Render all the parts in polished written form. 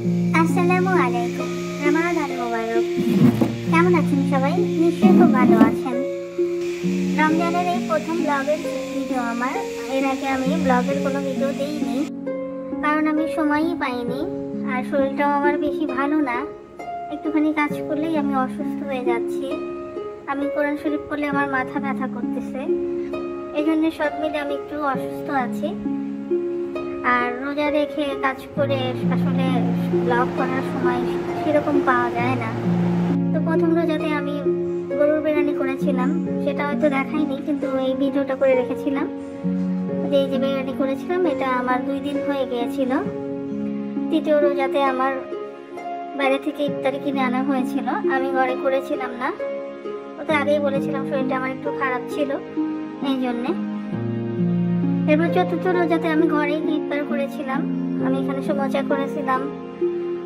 আসসালামু আলাইকুম, রমাদান মোবারক। কেমন আছেন সবাই? নিশ্চয়ই খুব ভালো আছেন। রমজানের এই প্রথম ব্লগের ভিডিও আমার। এর আগে আমি ব্লগের কোনো ভিডিও দিইনি, কারণ আমি সময়ই পাইনি, আর শরীরটাও আমার বেশি ভালো না। একটুখানি কাজ করলেই আমি অসুস্থ হয়ে যাচ্ছি। আমি কোরআন শরীফ পড়লে আমার মাথা ব্যথা করতেছে, এই জন্য সব মিলে আমি একটু অসুস্থ আছি। আর রোজা রেখে কাজ করে আসলে ব্লগ করার সময় সেরকম পাওয়া যায় না। তো প্রথম রোজাতে আমি গরুর বিরিয়ানি করেছিলাম, সেটা হয়তো দেখাইনি, কিন্তু এই ভিডিওটা করে রেখেছিলাম যে এই যে বিরিয়ানি করেছিলাম, এটা আমার 2 দিন হয়ে গিয়েছিল। তৃতীয় রোজাতে আমার বাইরে থেকে ইফতারি কিনে আনা হয়েছিল, আমি ঘরে করেছিলাম না। ওটা আগেই বলেছিলাম শরীরটা আমার একটু খারাপ ছিল, এই জন্যে। এরপর চতুর্থ রোজাতে আমি ঘরেই ইফতার করেছিলাম। আমি এখানে সমোচা করেছিলাম,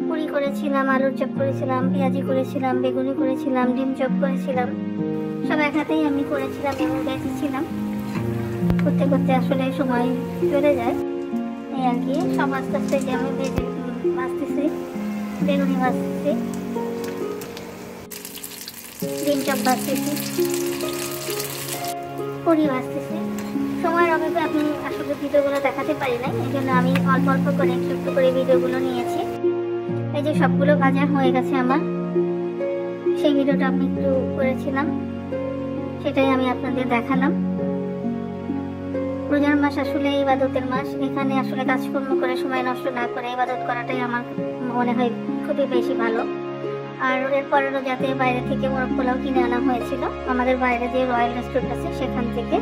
পুরি করেছিলাম, আলুর চপ করেছিলাম, পেঁয়াজি করেছিলাম, বেগুনি করেছিলাম, ডিম চপ করেছিলাম। সব এক হাতেই আমি করেছিলাম এবং বেঁচেছিলাম। করতে করতে আসলে সময় চলে যায়, এই আর কি। সব আস্তে আস্তে যে আমি ভাজতেছি, বেগুনি ভাজতেছি, ডিম চপ ভাজতেছি, পুরি ভাজতেছি। সময়ের অভাবে আমি আসলে ভিডিওগুলো দেখাতে পারি না, এই জন্য আমি অল্প অল্প করে একটু একটু করে ভিডিওগুলো নিয়েছি। এই যে সবগুলো ভাজা হয়ে গেছে আমার, সেই ভিডিওটা আমি একটু করেছিলাম, সেটাই আমি আপনাদের দেখালাম। রোজার মাস আসলে ইবাদতের মাস, এখানে আসলে কাজকর্ম করে সময় নষ্ট না করে ইবাদত করাটাই আমার মনে হয় খুবই বেশি ভালো। আর এরপরে রোজাতে বাইরে থেকে মোরগ পোলাও কিনে আনা হয়েছিল, আমাদের বাইরে যে রয়্যাল রেস্টুরেন্ট আছে সেখান থেকে।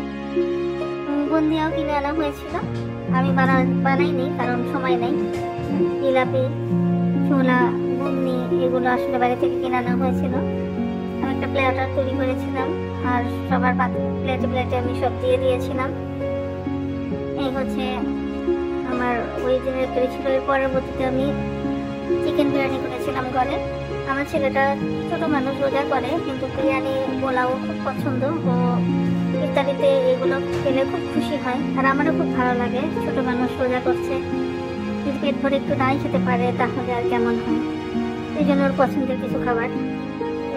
বুন্দিয়াও কিনে আনা হয়েছিল, আমি বানাইনি কারণ সময় নেই। জিলাপি, ছোলা, বুন্দি এগুলো আসলে বাইরে থেকে কিনে আনা হয়েছিল। আমি একটা প্লেটার তৈরি করেছিলাম, আর সবার প্লেটে প্লেটে আমি সব দিয়ে দিয়েছিলাম। এই হচ্ছে আমার ওই দিনের তৈরি ছিল। এর পরবর্তীতে আমি চিকেন বিরিয়ানি করেছিলাম ঘরে। আমার ছেলেটা ছোট মানুষ, রোজা করে, কিন্তু বিরিয়ানি পোলাও খুব পছন্দ। ও ইফতারিতে এগুলো খেলে খুব খুশি হয়, আর আমারও খুব ভালো লাগে। ছোট মানুষ রোজা করছে, যদি পেট ভরে একটু নাই খেতে পারে তাহলে আর কেমন হয়, এই জন্য ওর পছন্দের কিছু খাবার।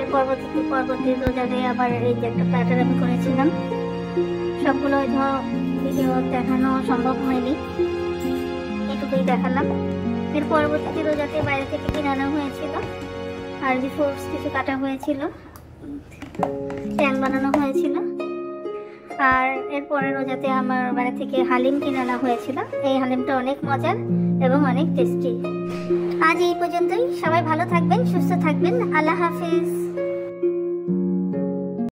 এর পরবর্তী রোজাতে আবার এই যে একটা প্ল্যাটার আমি করেছিলাম। সবগুলো হয়তো ভিডিও দেখানো সম্ভব হয়নি, এটুকুই দেখালাম। এর পরবর্তীতে রোজাতে বাইরে থেকে কিনে আনা হয়েছিল, আর ফ্রুটস কিছু কাটা হয়েছিল, ট্যাং বানানো হয়েছিল। আর এরপরে রোজাতে আমার বাড়ি থেকে হালিম কিনে আনা হয়েছিল। এই হালিমটা অনেক মজার এবং অনেক টেস্টি। আজ এই পর্যন্তই। সবাই ভালো থাকবেন, সুস্থ থাকবেন। আল্লাহ হাফিজ।